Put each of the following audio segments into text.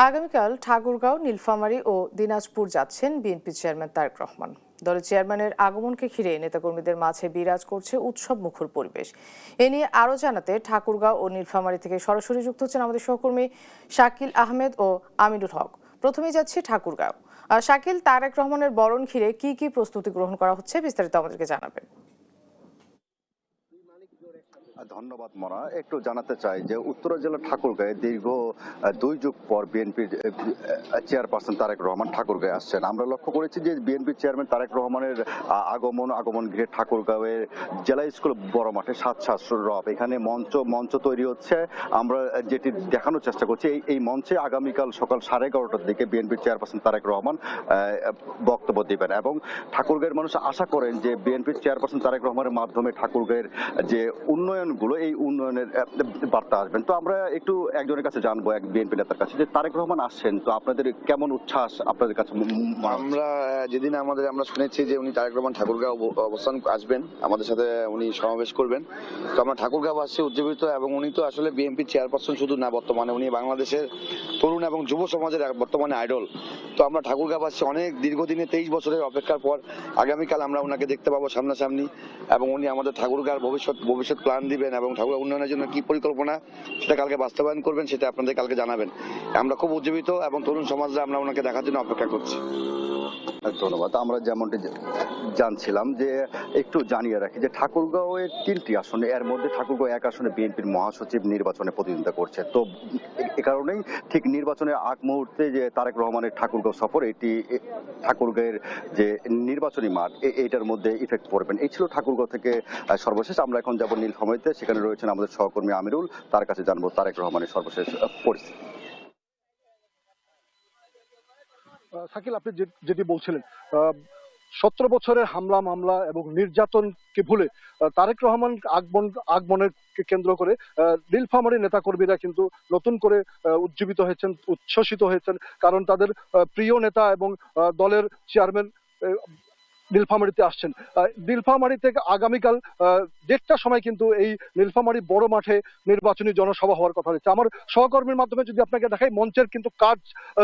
আগামীকাল ঠাকুরগাঁও, নীলফামারী ও দিনাজপুর যাচ্ছেন BNP chairman Tarique Rahman. দলের চেয়ারম্যানের আগমনকে ঘিরে নেতাকর্মীদের মাঝে বিরাজ করছে উৎসব মুখর পরিবেশ। এ নিয়ে আরও জানাতে ঠাকুরগাঁও ও নীলফামারী থেকে সরাসরি যুক্ত হচ্ছেন আমাদের সহকর্মী শাকিল আহমেদ ও আমিনুল হক। প্রথমেই যাচ্ছি ঠাকুরগাঁও। শাকিল, তারেক রহমানের বরণ ঘিরে কি কি প্রস্তুতি গ্রহণ করা হচ্ছে, বিস্তারিত আমাদেরকে জানাবেন। ধন্যবাদ মরা। একটু জানাতে চাই যে উত্তরা জেলার ঠাকুরগাঁয়ে দীর্ঘ 2 যুগ পর বিএনপির চেয়ারপারসন তারেক রহমান ঠাকুরগাঁয়ে আসছেন। আমরা লক্ষ্য করেছি যে বিএনপি চেয়ারম্যান তারেক রহমানের আগমন ঘিরে ঠাকুরগাঁওয়ের জেলা স্কুল বড় মাঠে সাত রব। এখানে মঞ্চ তৈরি হচ্ছে। আমরা যেটি দেখানোর চেষ্টা করছি, এই মঞ্চে আগামীকাল সকাল 11:30টার দিকে বিএনপি চেয়ারপারসন তারেক রহমান বক্তব্য দিবেন এবং ঠাকুরগাঁয়ের মানুষ আশা করেন যে বিএনপি চেয়ারপারসন তারেক রহমানের মাধ্যমে ঠাকুরগাঁয়ের যে উন্নয়নগুলো, এই উন্নয়নের বার্তা আসবেন। তো আমরা একটু একজনের কাছে জানবো, এক বিএনপি নেতার কাছে, যে তারেক রহমান আসছেন, তো আপনাদের কেমন উচ্ছ্বাস আপনাদের কাছে? আমরা যেদিন আমরা শুনেছি যে উনি তারেক রহমান ঠাকুরগাঁও অবস্থান আসবেন, আমাদের সাথে উনি সমাবেশ করবেন, তো আমরা ঠাকুরগাঁওবাসী উজ্জীবিত। এবং উনি তো আসলে বিএনপি চেয়ারপারসন শুধু না, বর্তমানে উনি বাংলাদেশের তরুণ এবং যুব সমাজের বর্তমানে আইডল। তো আমরা ঠাকুরগাঁওবাসী অনেক দীর্ঘদিনে 23 বছরের অপেক্ষার পর আগামীকাল আমরা ওনাকে দেখতে পাবো সামনাসামনি, এবং উনি আমাদের ঠাকুরগাঁওর ভবিষ্যৎ প্ল্যান দিবেন এবং ঠাকুরগাঁও উন্নয়নের জন্য কি পরিকল্পনা সেটা কালকে বাস্তবায়ন করবেন, সেটা আপনাদের কালকে জানাবেন। আমরা খুব উজ্জীবিত এবং তরুণ সমাজরা আমরা ওনাকে দেখার জন্য অপেক্ষা করছি। ধন্যবাদ। আমরা যেমনটি জানছিলাম, যে একটু জানিয়ে রাখি যে ঠাকুরগাঁওয়ের 3টি আসনে, এর মধ্যে ঠাকুরগাঁও 1 আসনে বিএনপির মহাসচিব নির্বাচনে প্রতিদ্বন্দ্বিতা করছে। তো এ কারণেই ঠিক নির্বাচনের আগ মুহূর্তে যে তারেক রহমানের ঠাকুরগাঁও সফর, এটি ঠাকুরগাঁয়ের যে নির্বাচনী মাঠ, এইটার মধ্যে ইফেক্ট পড়বেন। এই ছিল ঠাকুরগাঁও থেকে সর্বশেষ। আমরা এখন যাব নীলফামারীতে। সেখানে রয়েছেন আমাদের সহকর্মী আমিরুল, তার কাছে জানবো তারেক রহমানের সর্বশেষ পরিস্থিতি। শাকিল, আপনি যেটি বলছিলেন, 17 বছরের হামলা মামলা এবং নির্যাতনকে ভুলে তারেক রহমান আগমনের কেন্দ্র করে নীলফামারী নেতাকর্মীরা কিন্তু নতুন করে উজ্জীবিত হয়েছেন, উচ্ছ্বসিত হয়েছেন, কারণ তাদের প্রিয় নেতা এবং দলের চেয়ারম্যান নীলফামারীতে আসছেন। নীলফামারী থেকে আগামীকাল 1:30টার সময় কিন্তু এই নীলফামারী বড় মাঠে নির্বাচনী জনসভা হওয়ার কথা রয়েছে। আমার সহকর্মীর মাধ্যমে যদি আপনাকে দেখাই, মঞ্চের কিন্তু কাজ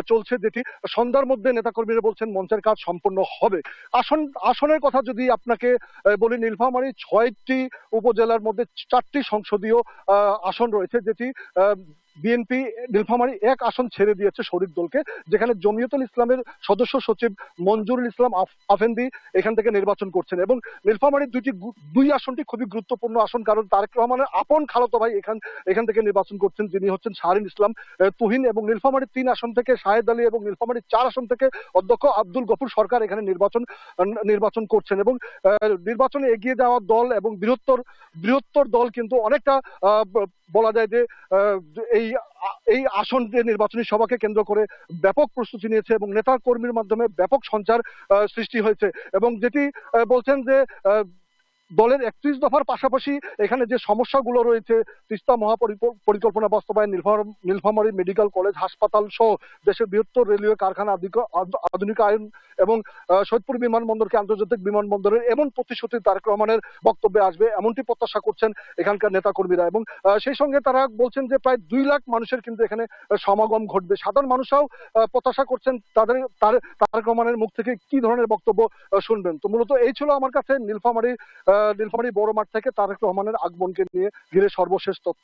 চলছে, যেটি সন্ধ্যার মধ্যে নেতাকর্মীরা বলছেন মঞ্চের কাজ সম্পূর্ণ হবে। আসনের কথা যদি আপনাকে বলি, নীলফামারী 6টি উপজেলার মধ্যে 4টি সংসদীয় আসন রয়েছে, যেটি বিএনপি নীলফামারী 1 আসন ছেড়ে দিয়েছে শরিক দলকে, যেখানে জমিয়তুল ইসলামের সদস্য সচিব মঞ্জুরুল ইসলাম আফেন্দি এখান থেকে নির্বাচন করছেন। এবং নীলফামারীর 2 আসনটি খুবই গুরুত্বপূর্ণ আসন, কারণ তারেক রহমানের আপন খালাতো ভাই এখান থেকে নির্বাচন করছেন, যিনি হচ্ছেন শাহরিন ইসলাম তুহিন। এবং নীলফামারীর 3 আসন থেকে শাহেদ আলী এবং নীলফামারীর 4 আসন থেকে অধ্যক্ষ আব্দুল গফুর সরকার এখানে নির্বাচন করছেন। এবং নির্বাচনে এগিয়ে যাওয়া দল এবং বৃহত্তর দল কিন্তু অনেকটা বলা যায় যে এই আসন নির্বাচনী সভাকে কেন্দ্র করে ব্যাপক প্রস্তুতি নিয়েছে এবং নেতা কর্মীর মাধ্যমে ব্যাপক সঞ্চার সৃষ্টি হয়েছে। এবং যেটি বলছেন যে দলের 31 দফার পাশাপাশি এখানে যে সমস্যাগুলো রয়েছে, তিস্তা মহাপরিকল্পনা বাস্তবায়ন, নীলফামারী মেডিকেল কলেজ হাসপাতাল সহ দেশের বৃহত্তর রেলওয়ে কারখানা আধুনিকায়ন এবং সৈয়দপুর বিমানবন্দরকে আন্তর্জাতিক বিমানবন্দরের এমন প্রতিশ্রুতি তারেক রহমানের বক্তব্যে আসবে, এমনটি প্রত্যাশা করছেন এখানকার নেতাকর্মীরা। এবং সেই সঙ্গে তারা বলছেন যে প্রায় 2 লাখ মানুষের কিন্তু এখানে সমাগম ঘটবে। সাধারণ মানুষরাও প্রত্যাশা করছেন তারেক রহমানের মুখ থেকে কি ধরনের বক্তব্য শুনবেন। তো মূলত এই ছিল আমার কাছে নীলফামারী বড় মাঠ থেকে তারেক রহমানের আগমনকে নিয়ে ঘিরে সর্বশেষ তথ্য।